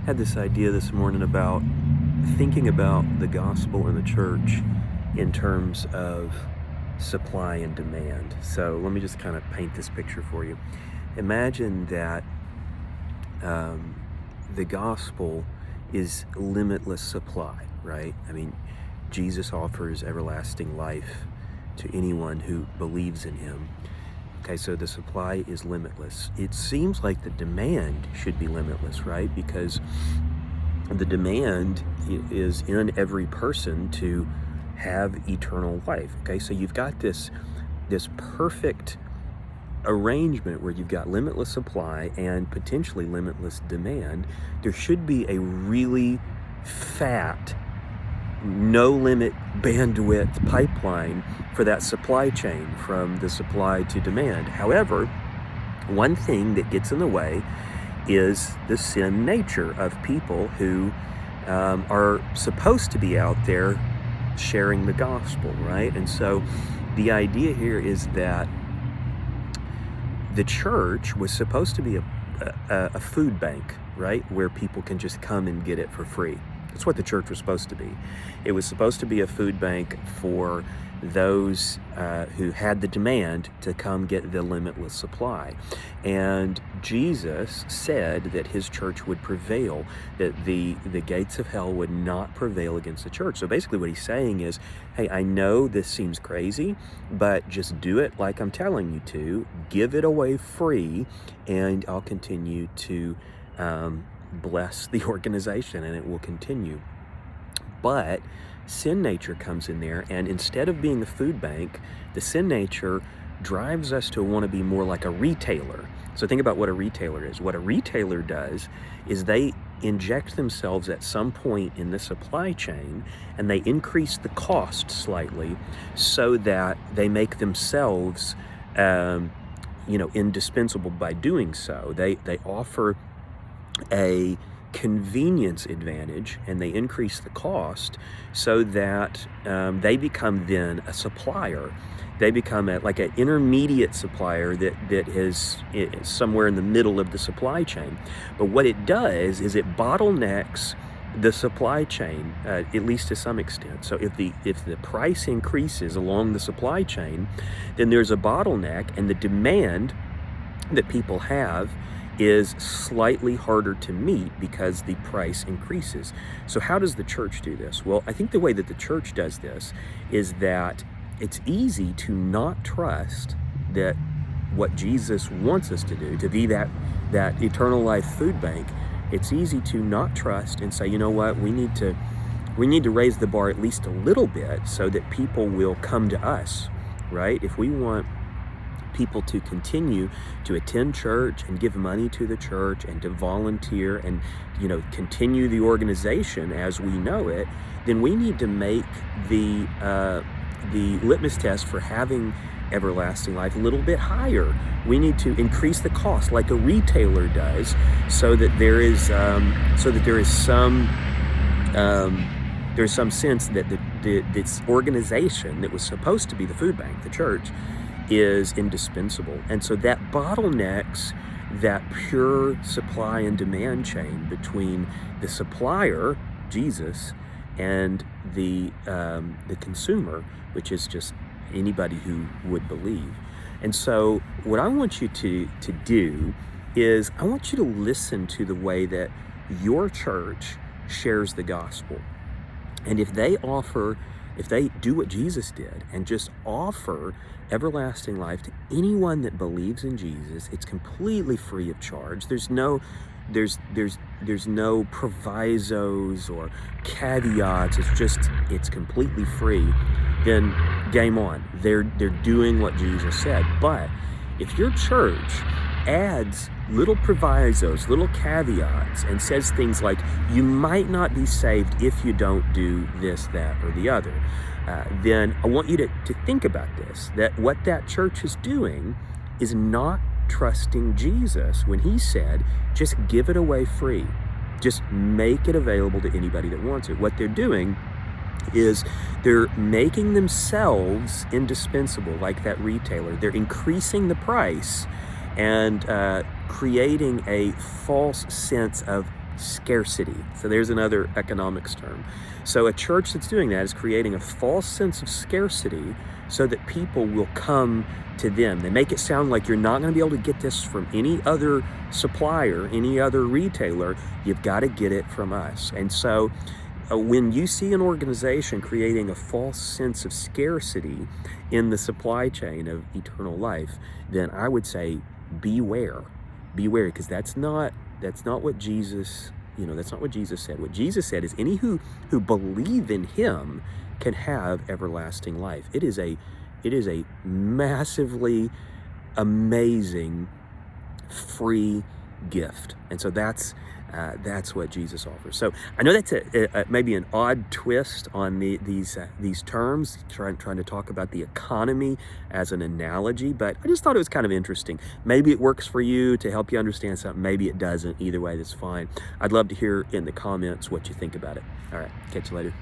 Had this idea this morning about thinking about the gospel and the church in terms of supply and demand. So let me just kind of paint this picture for you. Imagine that um, the gospel is limitless supply, right? I mean, Jesus offers everlasting life to anyone who believes in him. Okay, so the supply is limitless. It seems like the demand should be limitless, right? Because the demand is in every person to have eternal life. Okay, so you've got this perfect arrangement where you've got limitless supply and potentially limitless demand. There should be a really fat, no limit bandwidth pipeline for that supply chain from the supply to demand. However, one thing that gets in the way is the sin nature of people who are supposed to be out there sharing the gospel, right? And so the idea here is that the church was supposed to be a food bank, right? Where people can just come and get it for free. That's what the church was supposed to be. It was supposed to be a food bank for those who had the demand to come get the limitless supply. And Jesus said that his church would prevail, that the gates of hell would not prevail against the church. So basically what he's saying is, hey, I know this seems crazy, but just do it like I'm telling you to. Give it away free, and I'll continue to bless the organization, and it will continue. But sin nature comes in there, and instead of being a food bank, the sin nature drives us to want to be more like a retailer. So think about what a retailer is. What a retailer does is they inject themselves at some point in the supply chain, and they increase the cost slightly so that they make themselves indispensable by doing so. They offer a convenience advantage, and they increase the cost so that they become then a supplier. They become like an intermediate supplier that is somewhere in the middle of the supply chain. But what it does is it bottlenecks the supply chain, at least to some extent. So if the price increases along the supply chain, then there's a bottleneck, and the demand that people have is slightly harder to meet because the price increases. So how does the church do this? Well, I think the way that the church does this is that it's easy to not trust that what Jesus wants us to do, to be that eternal life food bank. It's easy to not trust and say, you know what, we need to raise the bar at least a little bit so that people will come to us, right? If we want people to continue to attend church and give money to the church and to volunteer and continue the organization as we know it, then we need to make the litmus test for having everlasting life a little bit higher. We need to increase the cost like a retailer does, so that there is some sense that this organization that was supposed to be the food bank, the church, is indispensable. And so that bottlenecks that pure supply and demand chain between the supplier, Jesus, and the consumer, which is just anybody who would believe. And so what I want you to do is I want you to listen to the way that your church shares the gospel. And if they do what Jesus did and just offer everlasting life to anyone that believes in Jesus, it's completely free of charge. There's no provisos or caveats. It's completely free. Then game on. They're doing what Jesus said. But if your church adds little provisos, little caveats, and says things like, you might not be saved if you don't do this, that, or the other, then I want you to think about this, that what that church is doing is not trusting Jesus when he said, just give it away free. Just make it available to anybody that wants it. What they're doing is they're making themselves indispensable, like that retailer. They're increasing the price and creating a false sense of scarcity. So there's another economics term. So a church that's doing that is creating a false sense of scarcity so that people will come to them. They make it sound like you're not going to be able to get this from any other supplier, any other retailer. You've got to get it from us. And so when you see an organization creating a false sense of scarcity in the supply chain of eternal life, then I would say beware. Beware, because that's not what Jesus, that's not what Jesus said. What Jesus said is any who believe in him can have everlasting life. It is a massively amazing free gift. And so that's what Jesus offers. So I know that's maybe an odd twist on these terms, trying to talk about the economy as an analogy, but I just thought it was kind of interesting. Maybe it works for you to help you understand something. Maybe it doesn't. Either way, that's fine. I'd love to hear in the comments what you think about it. All right, catch you later.